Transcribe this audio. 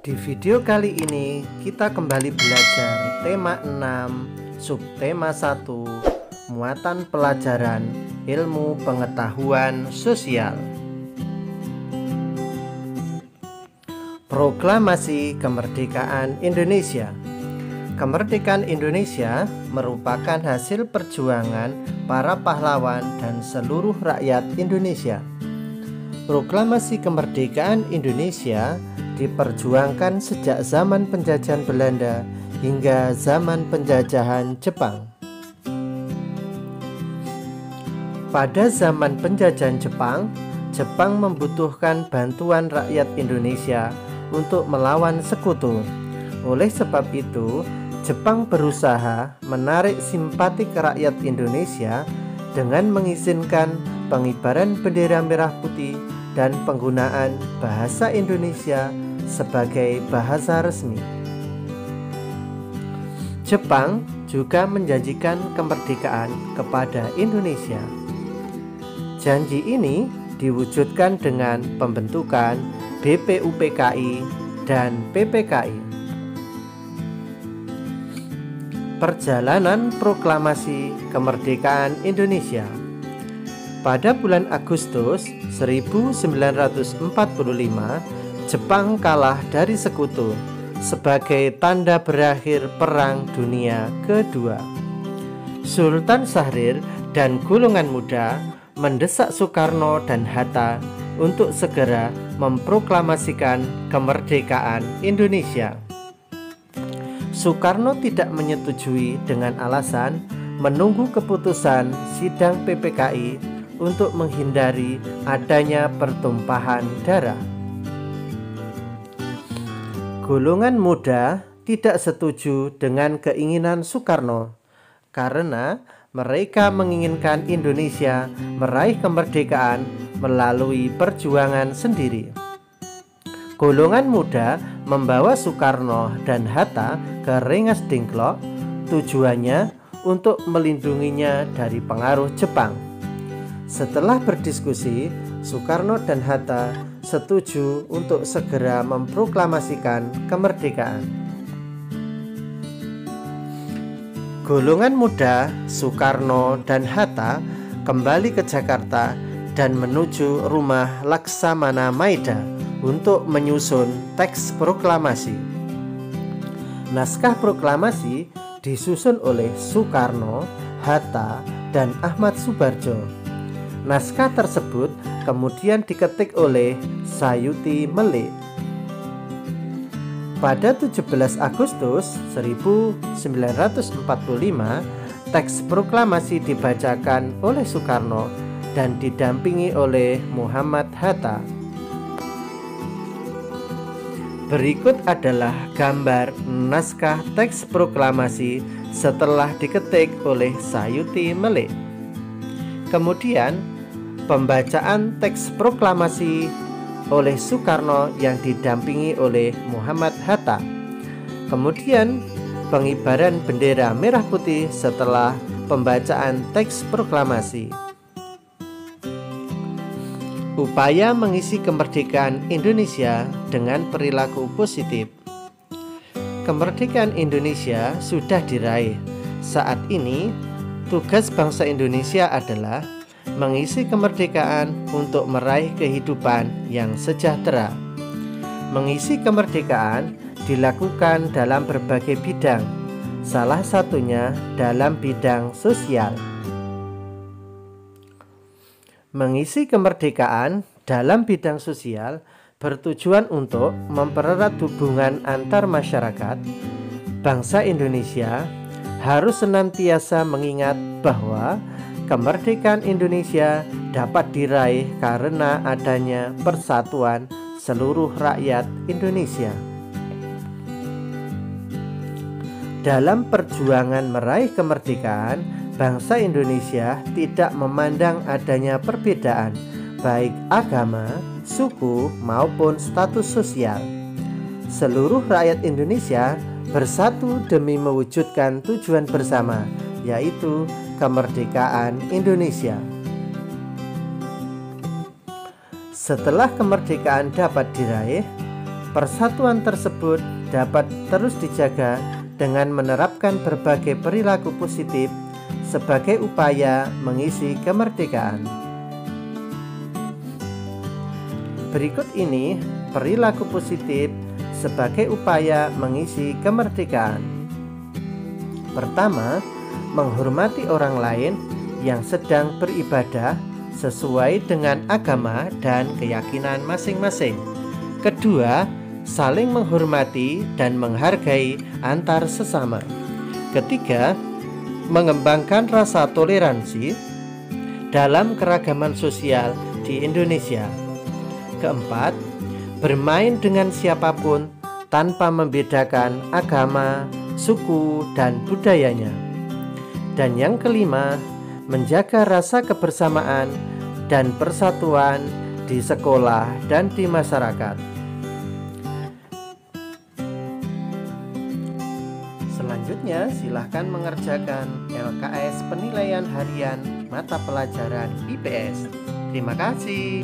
Di video kali ini kita kembali belajar tema 6, subtema 1, muatan pelajaran ilmu pengetahuan sosial. Proklamasi Kemerdekaan Indonesia. Kemerdekaan Indonesia merupakan hasil perjuangan para pahlawan dan seluruh rakyat Indonesia. Proklamasi Kemerdekaan Indonesia diperjuangkan sejak zaman penjajahan Belanda hingga zaman penjajahan Jepang. Pada zaman penjajahan Jepang, Jepang membutuhkan bantuan rakyat Indonesia untuk melawan sekutu. Oleh sebab itu, Jepang berusaha menarik simpati rakyat Indonesia dengan mengizinkan pengibaran bendera merah putih dan penggunaan bahasa Indonesia sebagai bahasa resmi. Jepang juga menjanjikan kemerdekaan kepada Indonesia. Janji ini diwujudkan dengan pembentukan BPUPKI dan PPKI. Perjalanan proklamasi kemerdekaan Indonesia. Pada bulan Agustus 1945, Jepang kalah dari sekutu sebagai tanda berakhir Perang Dunia Kedua. Sultan Syahrir dan golongan muda mendesak Soekarno dan Hatta untuk segera memproklamasikan kemerdekaan Indonesia. Soekarno tidak menyetujui dengan alasan menunggu keputusan sidang PPKI untuk menghindari adanya pertumpahan darah. Golongan muda tidak setuju dengan keinginan Soekarno karena mereka menginginkan Indonesia meraih kemerdekaan melalui perjuangan sendiri. Golongan muda membawa Soekarno dan Hatta ke Rengas Dengklok, tujuannya untuk melindunginya dari pengaruh Jepang. Setelah berdiskusi, Soekarno dan Hatta setuju untuk segera memproklamasikan kemerdekaan. Golongan muda Soekarno dan Hatta kembali ke Jakarta dan menuju rumah Laksamana Maeda untuk menyusun teks proklamasi. Naskah proklamasi disusun oleh Soekarno, Hatta, dan Ahmad Subarjo. Naskah tersebut kemudian diketik oleh Sayuti Melik. Pada 17 Agustus 1945, teks proklamasi dibacakan oleh Soekarno dan didampingi oleh Muhammad Hatta. Berikut adalah gambar naskah teks proklamasi setelah diketik oleh Sayuti Melik. Kemudian, pembacaan teks proklamasi oleh Soekarno yang didampingi oleh Muhammad Hatta. Kemudian, pengibaran bendera merah putih setelah pembacaan teks proklamasi. Upaya mengisi kemerdekaan Indonesia dengan perilaku positif. Kemerdekaan Indonesia sudah diraih. Saat ini, tugas bangsa Indonesia adalah mengisi kemerdekaan untuk meraih kehidupan yang sejahtera. Mengisi kemerdekaan dilakukan dalam berbagai bidang, salah satunya dalam bidang sosial. Mengisi kemerdekaan dalam bidang sosial bertujuan untuk mempererat hubungan antar masyarakat. Bangsa Indonesia harus senantiasa mengingat bahwa kemerdekaan Indonesia dapat diraih karena adanya persatuan seluruh rakyat Indonesia. Dalam perjuangan meraih kemerdekaan, bangsa Indonesia tidak memandang adanya perbedaan, baik agama, suku, maupun status sosial. Seluruh rakyat Indonesia bersatu demi mewujudkan tujuan bersama, yaitu kemerdekaan Indonesia. Setelah kemerdekaan dapat diraih, Persatuan tersebut dapat terus dijaga dengan menerapkan berbagai perilaku positif sebagai upaya mengisi kemerdekaan. Berikut ini perilaku positif sebagai upaya mengisi kemerdekaan. Pertama, menghormati orang lain yang sedang beribadah sesuai dengan agama dan keyakinan masing-masing. Kedua, saling menghormati dan menghargai antar sesama. Ketiga, mengembangkan rasa toleransi dalam keragaman sosial di Indonesia. Keempat, bermain dengan siapapun tanpa membedakan agama, suku, dan budayanya. Dan yang kelima, menjaga rasa kebersamaan dan persatuan di sekolah dan di masyarakat. Selanjutnya, silahkan mengerjakan LKS Penilaian Harian Mata Pelajaran IPS. Terima kasih.